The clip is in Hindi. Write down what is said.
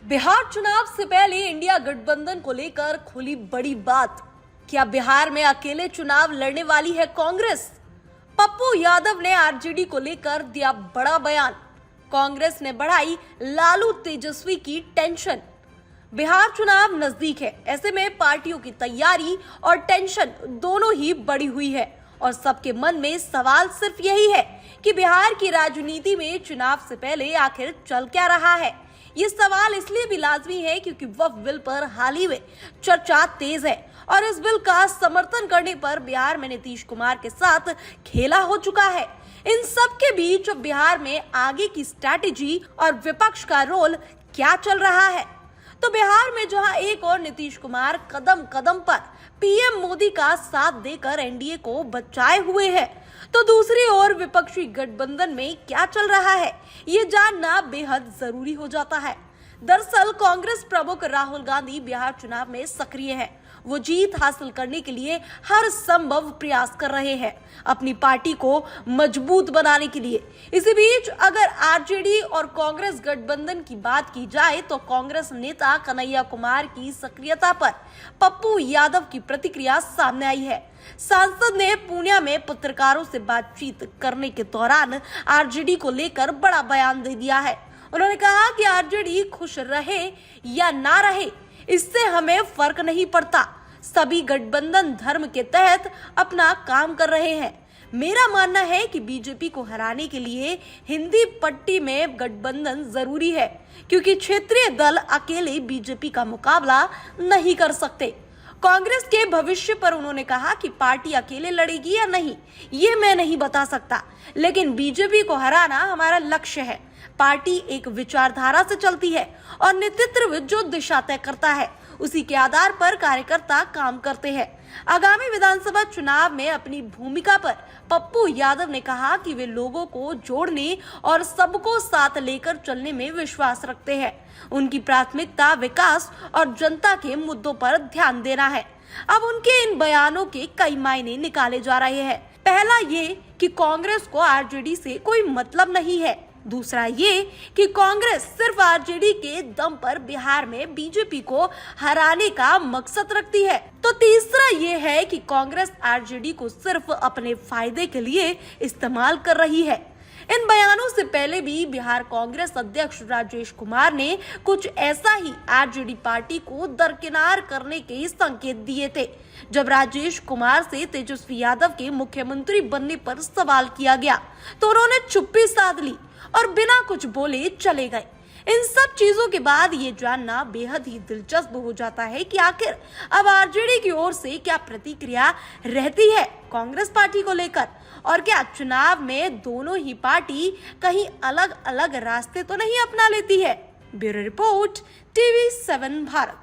बिहार चुनाव से पहले इंडिया गठबंधन को लेकर खुली बड़ी बात। क्या बिहार में अकेले चुनाव लड़ने वाली है कांग्रेस? पप्पू यादव ने आरजेडी को लेकर दिया बड़ा बयान। कांग्रेस ने बढ़ाई लालू तेजस्वी की टेंशन। बिहार चुनाव नजदीक है, ऐसे में पार्टियों की तैयारी और टेंशन दोनों ही बढ़ी हुई है और सबके मन में सवाल सिर्फ यही है कि बिहार की राजनीति में चुनाव से पहले आखिर चल क्या रहा है। ये सवाल इसलिए भी लाजमी है क्योंकि वक्फ बिल पर हाल ही में चर्चा तेज है और इस बिल का समर्थन करने पर बिहार में नीतीश कुमार के साथ खेला हो चुका है। इन सब के बीच बिहार में आगे की स्ट्रैटेजी और विपक्ष का रोल क्या चल रहा है, तो बिहार में जहां एक और नीतीश कुमार कदम कदम पर पीएम मोदी का साथ देकर एनडीए को बचाए हुए हैं, तो दूसरी ओर विपक्षी गठबंधन में क्या चल रहा है, ये जानना बेहद जरूरी हो जाता है। दरअसल कांग्रेस प्रमुख राहुल गांधी बिहार चुनाव में सक्रिय हैं। वो जीत हासिल करने के लिए हर संभव प्रयास कर रहे हैं अपनी पार्टी को मजबूत बनाने के लिए। इसी बीच अगर आरजेडी और कांग्रेस गठबंधन की बात की जाए तो कांग्रेस नेता कन्हैया कुमार की सक्रियता पर पप्पू यादव की प्रतिक्रिया सामने आई है। सांसद ने पुणे में पत्रकारों से बातचीत करने के दौरान आरजेडी को लेकर बड़ा बयान दे दिया है। उन्होंने कहा कि आरजेडी खुश रहे या ना रहे, इससे हमें फर्क नहीं पड़ता। सभी गठबंधन धर्म के तहत अपना काम कर रहे हैं। मेरा मानना है कि बीजेपी को हराने के लिए हिंदी पट्टी में गठबंधन जरूरी है, क्योंकि क्षेत्रीय दल अकेले बीजेपी का मुकाबला नहीं कर सकते। कांग्रेस के भविष्य पर उन्होंने कहा कि पार्टी अकेले लड़ेगी या नहीं, ये मैं नहीं बता सकता, लेकिन बीजेपी को हराना हमारा लक्ष्य है। पार्टी एक विचारधारा से चलती है और नेतृत्व जो दिशा तय करता है, उसी के आधार पर कार्यकर्ता काम करते हैं। आगामी विधानसभा चुनाव में अपनी भूमिका पर पप्पू यादव ने कहा कि वे लोगों को जोड़ने और सबको साथ लेकर चलने में विश्वास रखते हैं। उनकी प्राथमिकता विकास और जनता के मुद्दों पर ध्यान देना है। अब उनके इन बयानों के कई मायने निकाले जा रहे हैं। पहला ये कि कांग्रेस को आरजेडी से कोई मतलब नहीं है। दूसरा ये कि कांग्रेस सिर्फ आरजेडी के दम पर बिहार में बीजेपी को हराने का मकसद रखती है। तो तीसरा ये है कि कांग्रेस आरजेडी को सिर्फ अपने फायदे के लिए इस्तेमाल कर रही है। इन बयानों से पहले भी बिहार कांग्रेस अध्यक्ष राजेश कुमार ने कुछ ऐसा ही आरजेडी पार्टी को दरकिनार करने के संकेत दिए थे। जब राजेश कुमार से तेजस्वी यादव के मुख्यमंत्री बनने पर सवाल किया गया तो उन्होंने चुप्पी साध ली और बिना कुछ बोले चले गए। इन सब चीजों के बाद ये जानना बेहद ही दिलचस्प हो जाता है कि आखिर अब आरजेडी की ओर से क्या प्रतिक्रिया रहती है कांग्रेस पार्टी को लेकर, और क्या चुनाव में दोनों ही पार्टी कहीं अलग अलग रास्ते तो नहीं अपना लेती है। Bureau report, TV7 Bharat.